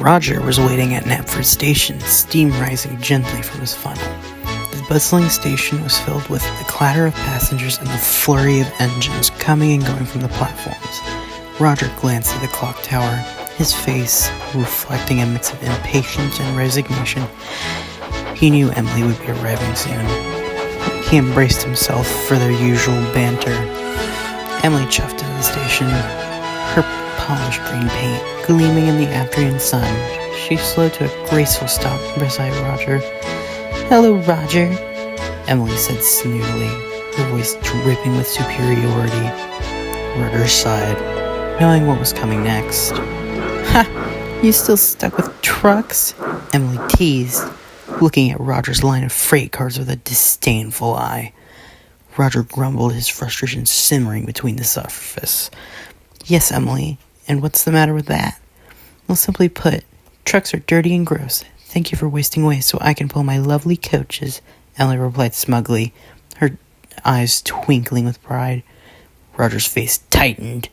Roger was waiting at Knapford Station, steam rising gently from his funnel. The bustling station was filled with the clatter of passengers and the flurry of engines coming and going from the platforms. Roger glanced at the clock tower, his face reflecting a mix of impatience and resignation. He knew Emily would be arriving soon. He embraced himself for their usual banter. Emily chuffed into the station, her polished green paint gleaming in the afternoon sun. She slowed to a graceful stop beside Roger. "Hello, Roger," Emily said snootily, her voice dripping with superiority. Roger sighed, knowing what was coming next. "Ha! You still stuck with trucks?" Emily teased, looking at Roger's line of freight cars with a disdainful eye. Roger grumbled, his frustration simmering between the surface. "Yes, Emily, and what's the matter with that?" "Well, simply put, trucks are dirty and gross. Thank you for wasting away so I can pull my lovely coaches," Emily replied smugly, her eyes twinkling with pride. Roger's face tightened.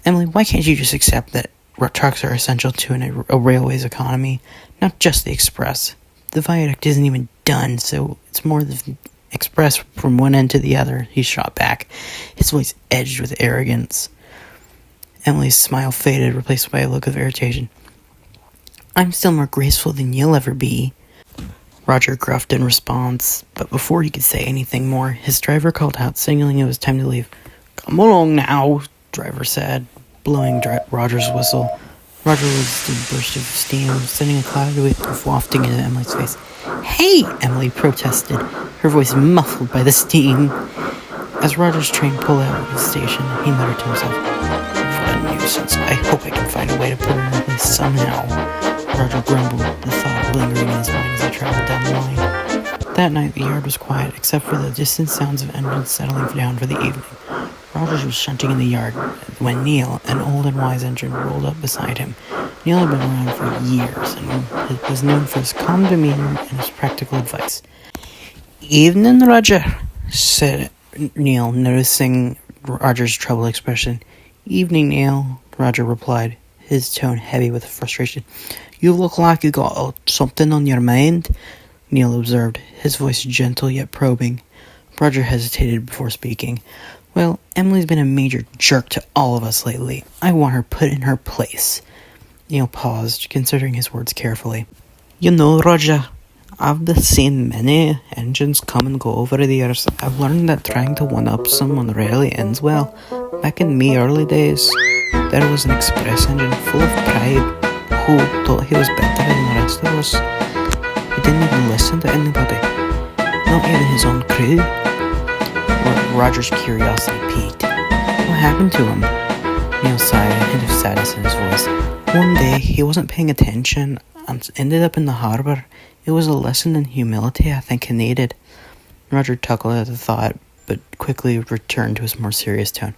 "Emily, why can't you just accept that trucks are essential to a railway's economy, not just the express? The viaduct isn't even done, so it's more the express from one end to the other," he shot back, his voice edged with arrogance. Emily's smile faded, replaced by a look of irritation. "I'm still more graceful than you'll ever be," Roger gruffed in response, but before he could say anything more, his driver called out, signaling it was time to leave. "Come along now," driver said, blowing Roger's whistle. Roger released a burst of steam, sending a cloud of wafting into Emily's face. "Hey!" Emily protested, her voice muffled by the steam. As Roger's train pulled out of the station, he muttered to himself, "What a nuisance. I hope I can find a way to put her in place somehow." Roger grumbled, the thought lingering in his mind as they traveled down the line. That night, the yard was quiet, except for the distant sounds of engines settling down for the evening. Rogers was shunting in the yard when Neil, an old and wise engine, rolled up beside him. Neil had been around for years and was known for his calm demeanor and his practical advice. "Evening, Roger," said Neil, noticing Roger's troubled expression. "Evening, Neil," Roger replied, his tone heavy with frustration. "You look like you got something on your mind," Neil observed, his voice gentle yet probing. Roger hesitated before speaking. "Well, Emily's been a major jerk to all of us lately. I want her put in her place." Neil paused, considering his words carefully. "You know, Roger, I've seen many engines come and go over the years. I've learned that trying to one-up someone rarely ends well. Back in me early days, there was an express engine full of pride who thought he was better than the rest of us. He didn't even listen to anybody, not even his own crew." Roger's curiosity piqued. "What happened to him?" Neil sighed, a hint of sadness in his voice. "One day, he wasn't paying attention and ended up in the harbour. It was a lesson in humility I think he needed." Roger chuckled at the thought, but quickly returned to his more serious tone.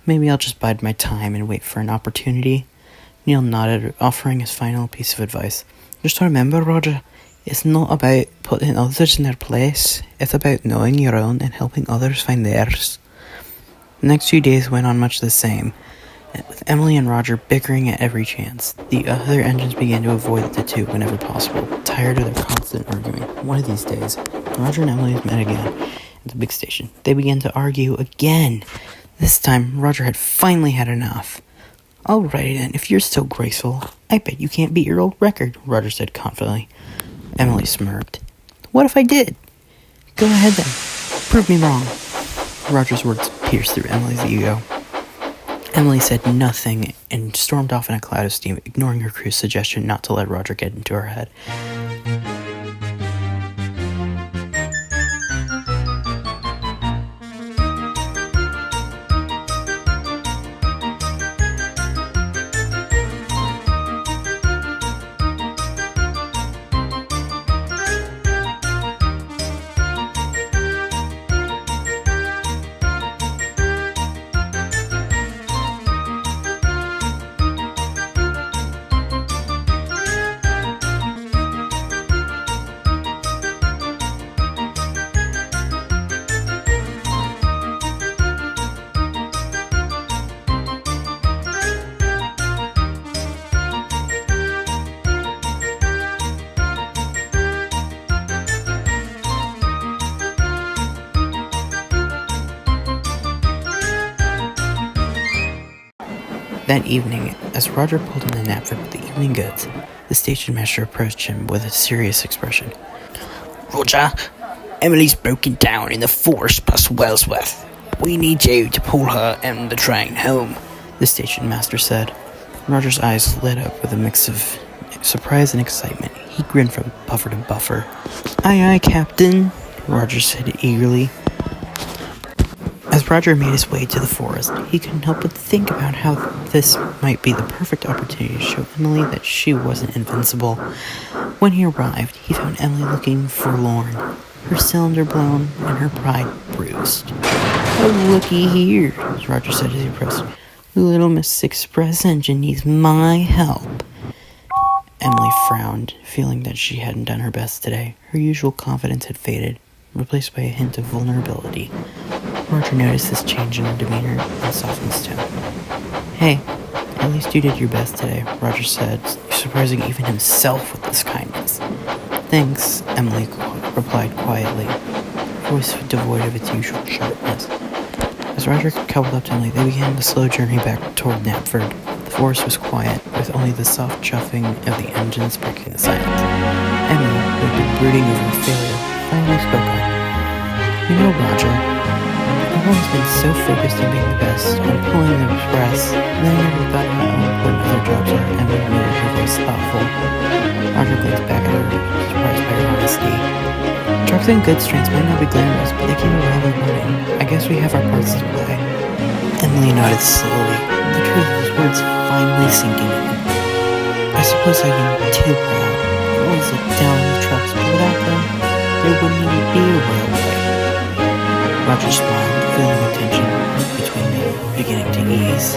"Maybe I'll just bide my time and wait for an opportunity." Neil nodded, offering his final piece of advice. "Just remember, Roger, it's not about putting others in their place. It's about knowing your own and helping others find theirs." The next few days went on much the same, with Emily and Roger bickering at every chance. The other engines began to avoid the two whenever possible, tired of their constant arguing. One of these days, Roger and Emily met again at the big station. They began to argue again. This time, Roger had finally had enough. "Alrighty then, if you're so graceful, I bet you can't beat your old record," Roger said confidently. Emily smirked. "What if I did?" "Go ahead then. Prove me wrong." Roger's words pierced through Emily's ego. Emily said nothing and stormed off in a cloud of steam, ignoring her crew's suggestion not to let Roger get into her head. That evening, as Roger pulled into Knapford with the evening goods, the station master approached him with a serious expression. Roger, Emily's broken down in the forest past Wellsworth. We need you to pull her and the train home, the station master said. Roger's eyes lit up with a mix of surprise and excitement. He grinned from buffer to buffer. Aye, aye, Captain, Roger said eagerly. As Roger made his way to the forest, he couldn't help but think about how this might be the perfect opportunity to show Emily that she wasn't invincible. When he arrived, he found Emily looking forlorn, her cylinder blown and her pride bruised. Oh, looky here, Roger said as he approached. Little Miss Express Engine needs my help. Emily frowned, feeling that she hadn't done her best today. Her usual confidence had faded, replaced by a hint of vulnerability. Roger noticed this change in her demeanor and softened his tone. Hey, at least you did your best today, Roger said, surprising even himself with this kindness. Thanks, Emily replied quietly, her voice devoid of its usual sharpness. As Roger coupled up to Emily, they began the slow journey back toward Knapford. The forest was quiet, with only the soft chuffing of the engines breaking the silence. Emily, who had been brooding over her failure, finally spoke up. You know, Roger, I've always been so focused on being the best, on pulling the express, and I never thought how important other jobs are. Emily made her voice thoughtful. Roger glanced back at her, surprised by her honesty. Trucks and goods trains might not be glamorous, but they keep a railway running. I guess we have our parts to play. Emily nodded slowly, the truth of his words finally sinking in. I suppose I've been too proud. I always looked down on the trucks, but without them, there wouldn't even be a railway. Roger smiled, feeling the tension between them beginning to ease.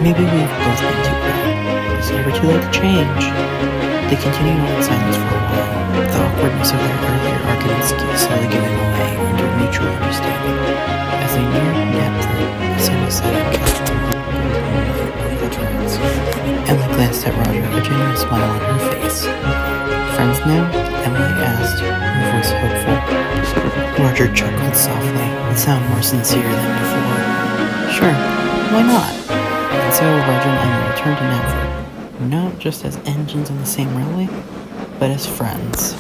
Maybe we've both been too proud. It's never too late to change. They continued on in silence for a while, the awkwardness of their earlier arguments slowly giving way into a mutual understanding. As they neared Knapford, the sun was setting, casting the turns. Emily glanced at Roger, a genuine smile on her face. Friends now? Emily asked, her voice hopeful. Roger chuckled softly, and sounded more sincere than before. Sure, why not? And so Roger and Emily returned to Knapford, not just as engines on the same railway, but as friends.